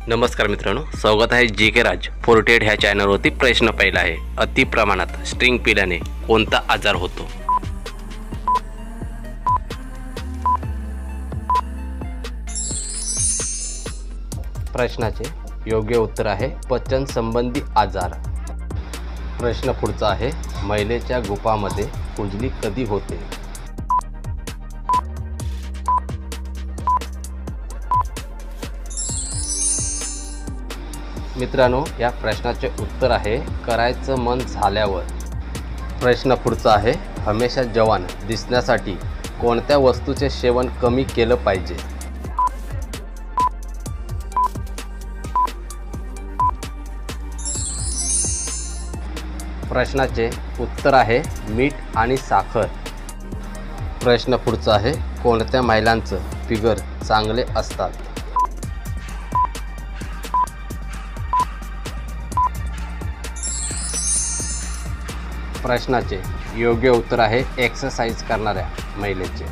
नमस्कार मित्रांनो, स्वागत आहे जी के राज 48 ह्या चॅनलवरती. प्रश्न पहिला आहे, अति प्रमाणात स्ट्रिंग पिल्याने कोणता आजार होतो? प्रश्नाचे योग्य उत्तर आहे पचन संबंधी आजार. प्रश्न पुढचा आहे, महिलेच्या गुपामध्ये खुजली कधी होते? मित्रांनो, या प्रश्नाचे उत्तर आहे करायचं मन झाल्यावर. प्रश्न पुढचा आहे, हमेशा जवान दिसण्यासाठी कोणत्या वस्तूचे सेवन कमी केलं पाहिजे? प्रश्नाचे उत्तर आहे मीठ आणि साखर. प्रश्न पुढचा आहे, कोणत्या महिलांचं फिगर चांगले असतात? प्रश्नाचे योग्य उत्तर आहे एक्सरसाइज करणाऱ्या महिलेचे.